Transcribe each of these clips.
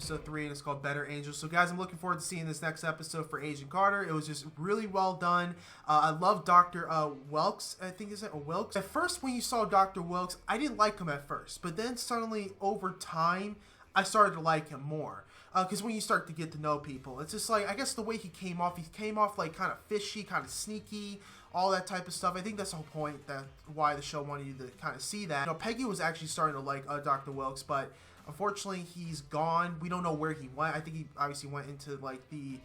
episode 3, and it's called Better Angels. So guys, I'm looking forward to seeing this next episode for Agent Carter. It was just really well done. I love Dr. Wilkes, I think, is it? Wilkes? At first, when you saw Dr. Wilkes, I didn't like him at first, but then suddenly, over time, I started to like him more. Because when you start to get to know people, it's just like, I guess the way he came off like kind of fishy, kind of sneaky, all that type of stuff. I think that's the whole point, that why the show wanted you to kind of see that. You know, Peggy was actually starting to like Dr. Wilkes, but unfortunately he's gone. We don't know where he went. I think he obviously went into like the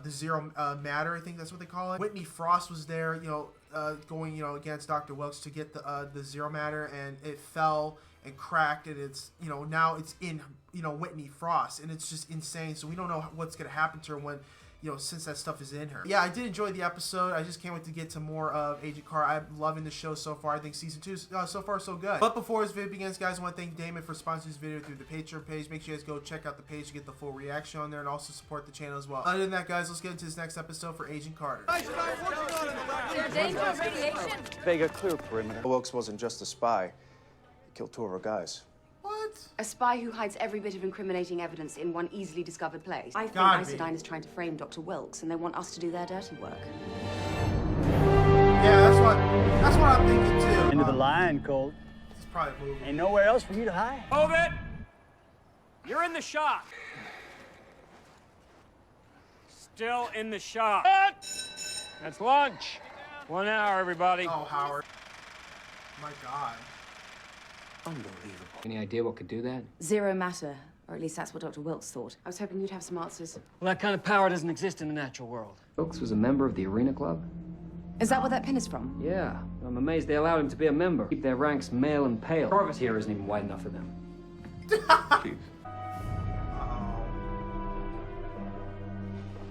zero matter, I think that's what they call it. Whitney Frost was there, you know, going, you know, against Dr. Wilkes to get the zero matter, and it fell and cracked, and it's, you know, now it's in, you know, Whitney Frost, and it's just insane. So we don't know what's gonna happen to her when, you know, since that stuff is in her. Yeah, I did enjoy the episode. I just can't wait to get to more of Agent Carter. I'm loving the show so far. I think season 2 is so far so good. But before this video begins, guys, I want to thank Damien for sponsoring this video through the Patreon page. Make sure you guys go check out the page to get the full reaction on there, and also support the channel as well. Other than that, guys, let's get into this next episode for Agent Carter. Is there danger of radiation? Vega, clear perimeter. Wilkes wasn't just a spy. He killed 2 of our guys. What? A spy who hides every bit of incriminating evidence in one easily discovered place. I think Isodyne is trying to frame Dr. Wilkes, and they want us to do their dirty work. Yeah, that's what I'm thinking too. Into the line, Colt. It's probably a movie. Ain't nowhere else for you to hide. Hold it! You're in the shop. Still in the shop. That's lunch. 1 hour, everybody. Oh, Howard. My God. Unbelievable. Any idea what could do that? Zero matter, or at least that's what Dr. Wilkes thought. I was hoping you'd have some answers. Well, that kind of power doesn't exist in the natural world. Wilkes was a member of the Arena Club? Is that where that pin is from? Yeah. I'm amazed they allowed him to be a member. Keep their ranks male and pale. Jarvis here isn't even wide enough for them. Uh-oh.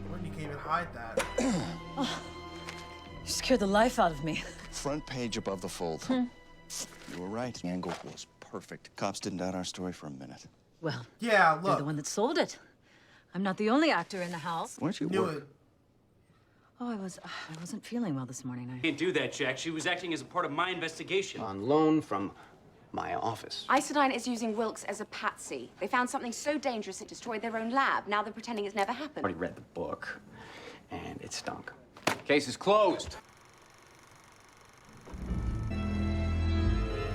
When you can't even hide that. Oh, you scared the life out of me. Front page above the fold. You were right. The angle was perfect. Cops didn't doubt our story for a minute. Well, yeah, look. you're the one that sold it. I'm not the only actor in the house. Weren't you? Knew it. Oh, I wasn't feeling well this morning. Can't do that, Jack. She was acting as a part of my investigation. On loan from my office. Isodyne is using Wilkes as a patsy. They found something so dangerous it destroyed their own lab. Now they're pretending it's never happened. I already read the book, and it stunk. Case is closed.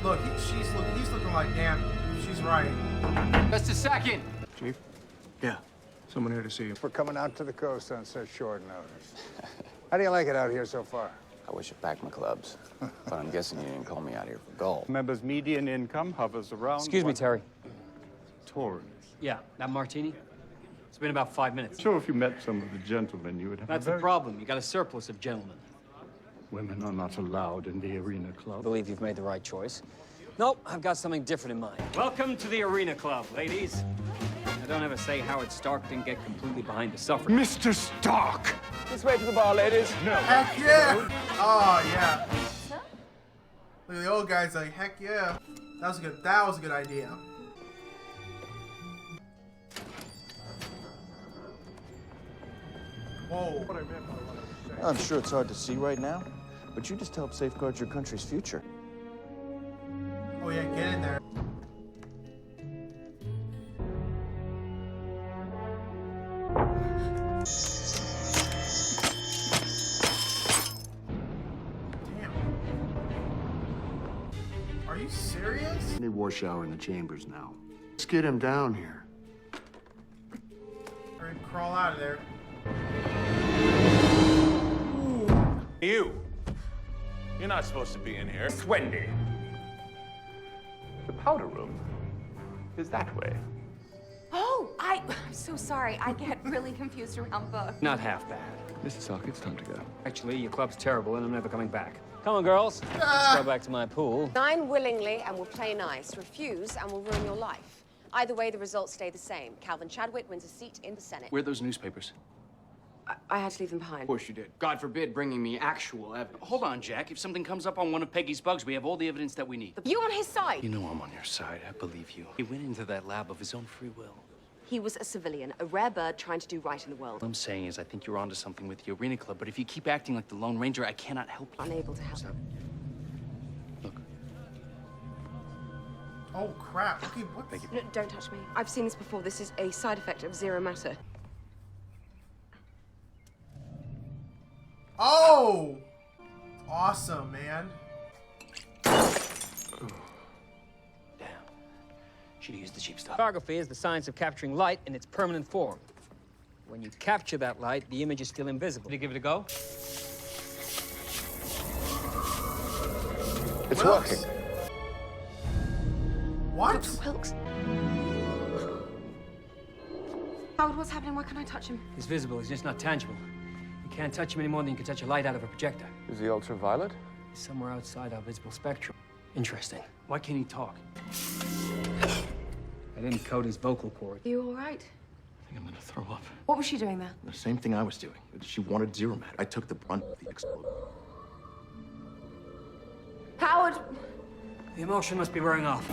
Look, he's looking like, damn, she's right. Just a second. Chief? Yeah. Someone here to see you. We're coming out to the coast on such short notice. How do you like it out here so far? I wish I packed my clubs. But I'm guessing you didn't call me out here for gold. Members' median income hovers around... Excuse me, Terry. Torrance. Yeah, that martini? It's been about 5 minutes. Sure, if you met some of the gentlemen, you would have That's the problem. You got a surplus of gentlemen. Women are not allowed in the Arena Club. I believe you've made the right choice. Nope, I've got something different in mind. Welcome to the Arena Club, ladies. Now, don't ever say Howard Stark didn't get completely behind the suffrage. Mr. Stark! This way to the bar, ladies. No. Heck yeah! Oh, yeah. Look at the old guy's like, heck yeah. That was a good idea. Whoa. I'm sure it's hard to see right now, but you just help safeguard your country's future. Oh yeah, get in there. Damn. Are you serious? Any war shower in the chambers now. Let's get him down here. Hurry, crawl out of there. You. You're not supposed to be in here. It's Wendy. The powder room is that way. Oh, I'm so sorry. I get really confused around books. Not half bad. Mrs. Stark, it's time to go. Actually, your club's terrible, and I'm never coming back. Come on, girls. Let's go back to my pool. Sign willingly and we'll play nice. Refuse and we'll ruin your life. Either way, the results stay the same. Calvin Chadwick wins a seat in the Senate. Where are those newspapers? I had to leave them behind. Of course you did. God forbid bringing me actual evidence. Hold on, Jack. If something comes up on one of Peggy's bugs, we have all the evidence that we need. You on his side? You know I'm on your side. I believe you. He went into that lab of his own free will. He was a civilian, a rare bird trying to do right in the world. What I'm saying is I think you're onto something with the Arena Club, but if you keep acting like the Lone Ranger, I cannot help you. Unable to help. Look. Oh crap. Okay, what? No, don't touch me. I've seen this before. This is a side effect of zero matter. Oh! Awesome, man. Should've used the cheap stuff. Photography is the science of capturing light in its permanent form. When you capture that light, the image is still invisible. Did you give it a go? It's working. What? Dr. Wilkes. Howard, what's happening? Why can't I touch him? He's visible, he's just not tangible. You can't touch him any more than you can touch a light out of a projector. Is he ultraviolet? He's somewhere outside our visible spectrum. Interesting. Why can't he talk? I didn't code his vocal cords. You all right? I think I'm gonna throw up. What was she doing there? The same thing I was doing. She wanted zero matter. I took the brunt of the explosion. Howard! The emotion must be wearing off.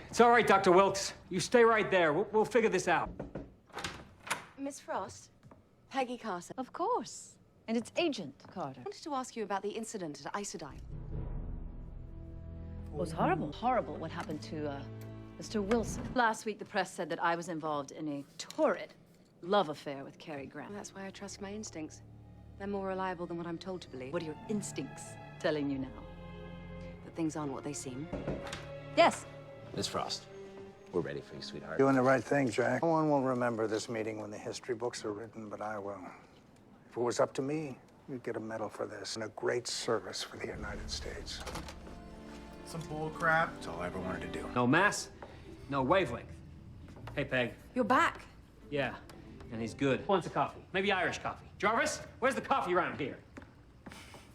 It's all right, Dr. Wilkes. You stay right there. We'll figure this out. Miss Frost? Peggy Carter. Of course. And it's Agent Carter. I wanted to ask you about the incident at Isodyne. It was horrible. Horrible what happened to, Mr. Wilson. Last week, the press said that I was involved in a torrid love affair with Cary Grant. Well, that's why I trust my instincts. They're more reliable than what I'm told to believe. What are your instincts telling you now? That things aren't what they seem. Yes. Miss Frost, we're ready for you, sweetheart. Doing the right thing, Jack. No one will remember this meeting when the history books are written, but I will. If it was up to me, you'd get a medal for this and a great service for the United States. Some bull crap. That's all I ever wanted to do. No mass, no wavelength. Hey, Peg. You're back. Yeah, and he's good. Wants a coffee. Maybe Irish coffee. Jarvis, where's the coffee around here?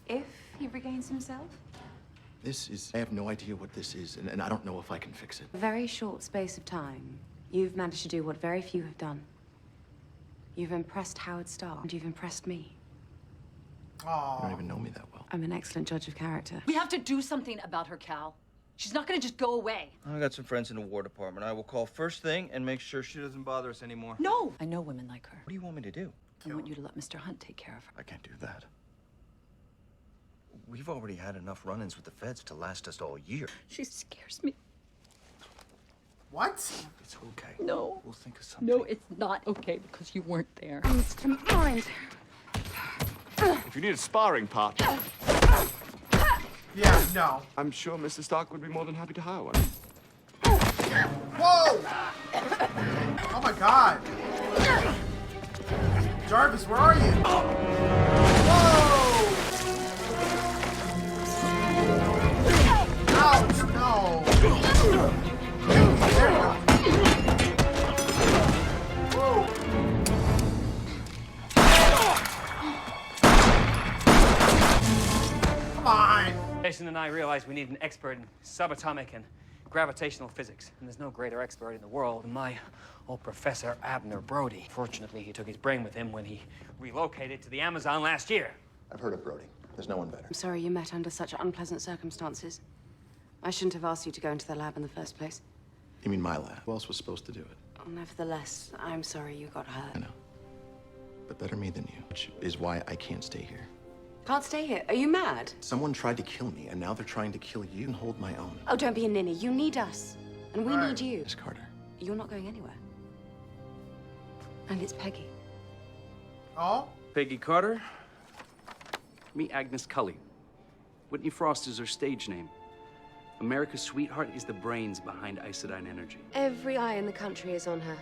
If he regains himself. I have no idea what this is, and I don't know if I can fix it. A very short space of time, you've managed to do what very few have done. You've impressed Howard Starr, and you've impressed me. You don't even know me that well. I'm an excellent judge of character. We have to do something about her, Cal. She's not gonna just go away. I got some friends in the War Department. I will call first thing and make sure she doesn't bother us anymore. No! I know women like her. What do you want me to do? I want you to let Mr. Hunt take care of her. I can't do that. We've already had enough run-ins with the feds to last us all year. She scares me. What? It's okay. No. We'll think of something. No, it's not okay because you weren't there. Mr. Mind. If you need a sparring partner, Yeah, no. I'm sure Mr. Stark would be more than happy to hire one. Whoa! Oh my god. Jarvis, where are you? Whoa! Ouch, no. There you go. Woo. Come on. Jason and I realized we need an expert in subatomic and gravitational physics. And there's no greater expert in the world than my old Professor Abner Brody. Fortunately, he took his brain with him when he relocated to the Amazon last year. I've heard of Brody. There's no one better. I'm sorry you met under such unpleasant circumstances. I shouldn't have asked you to go into the lab in the first place. You mean my lab? Who else was supposed to do it? Nevertheless, I'm sorry you got hurt. I know. But better me than you, which is why I can't stay here. Can't stay here. Are you mad? Someone tried to kill me, and now they're trying to kill you and hold my own. Oh, don't be a ninny. You need us. And we need you. Miss Carter. You're not going anywhere. And it's Peggy. Oh? Peggy Carter. Meet Agnes Cully. Whitney Frost is her stage name. America's sweetheart is the brains behind Isodyne Energy. Every eye in the country is on her.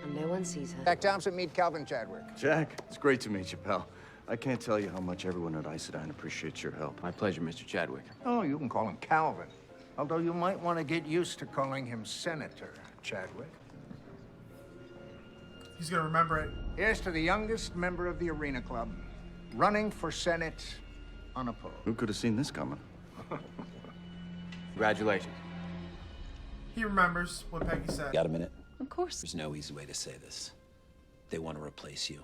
And no one sees her. Jack Thompson, meet Calvin Chadwick. Jack, it's great to meet you, pal. I can't tell you how much everyone at Isodyne appreciates your help. My pleasure, Mr. Chadwick. Oh, you can call him Calvin. Although you might want to get used to calling him Senator Chadwick. He's gonna remember it. Here's to the youngest member of the Arena Club, running for Senate unopposed. Who could have seen this coming? Congratulations. He remembers what Peggy said. Got a minute? Of course. There's no easy way to say this. They want to replace you.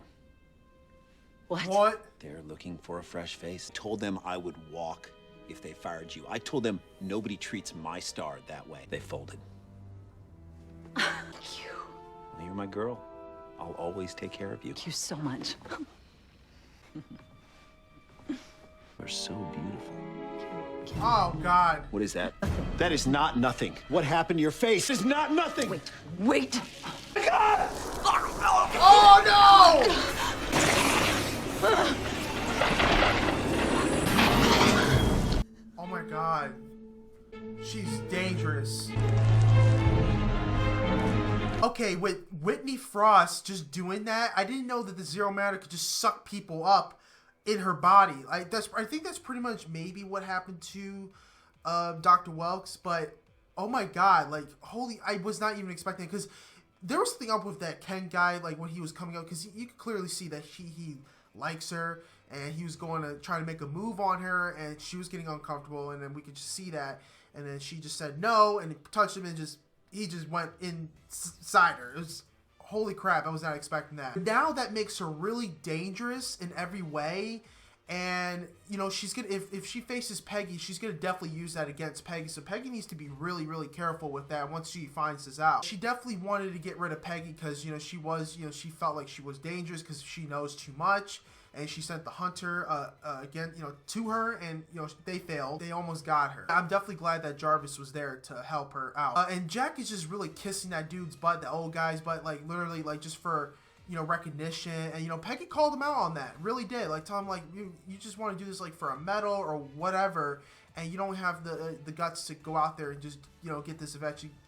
What? What? They're looking for a fresh face. Told them I would walk if they fired you. I told them nobody treats my star that way. They folded. Well, you're my girl. I'll always take care of you. Thank you so much. You're so beautiful. Oh, God. What is that? That is not nothing. What happened to your face is not nothing. Wait. God! Oh, no! Oh, my God. She's dangerous. Okay, with Whitney Frost just doing that, I didn't know that the Zero Matter could just suck people up in her body. I think that's pretty much maybe what happened to Dr. Welks, but oh my God, like, I was not even expecting it, because there was something up with that Ken guy, like, when he was coming out, because you could clearly see that he likes her, and he was going to try to make a move on her, and she was getting uncomfortable, and then we could just see that, and then she just said no, and he touched him, and he just went inside her. It was, holy crap, I was not expecting that. Now that makes her really dangerous in every way, and, you know, she's gonna, if she faces Peggy, she's gonna definitely use that against Peggy, so Peggy needs to be really, really careful with that once she finds this out. She definitely wanted to get rid of Peggy because, you know, she felt like she was dangerous because she knows too much, and she sent the hunter again, you know, to her, and, you know, they failed. They almost got her. I'm definitely glad that Jarvis was there to help her out. And Jack is just really kissing that dude's butt, the old guy's butt, like, literally, like, just for, you know, recognition. And, you know, Peggy called him out on that, really did, like, tell him, like, you just want to do this, like, for a medal or whatever, and you don't have the guts to go out there and just, you know, get this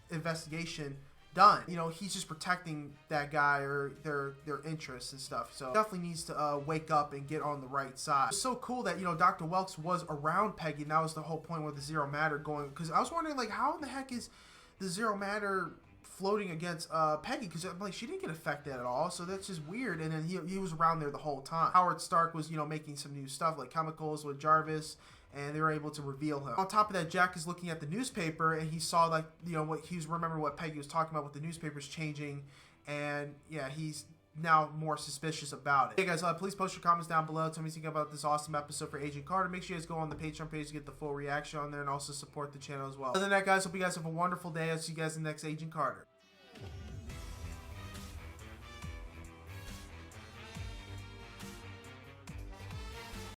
investigation done. You know, he's just protecting that guy or their interests and stuff. So definitely needs to wake up and get on the right side. It's so cool that, you know, Dr. Welks was around Peggy, and that was the whole point with the Zero Matter going, because I was wondering, like, how in the heck is the Zero Matter floating against Peggy, because like she didn't get affected at all, so that's just weird. And then he was around there the whole time. Howard Stark was, you know, making some new stuff like chemicals with Jarvis, and they were able to reveal him. On top of that, Jack is looking at the newspaper, and he saw, like, you know, what he was remembering what Peggy was talking about with the newspapers changing, and yeah, he's now more suspicious about it. Hey guys, please post your comments down below. Tell me what you think about this awesome episode for Agent Carter. Make sure you guys go on the Patreon page to get the full reaction on there, and also support the channel as well. Other than that, guys, hope you guys have a wonderful day. I'll see you guys in the next Agent Carter.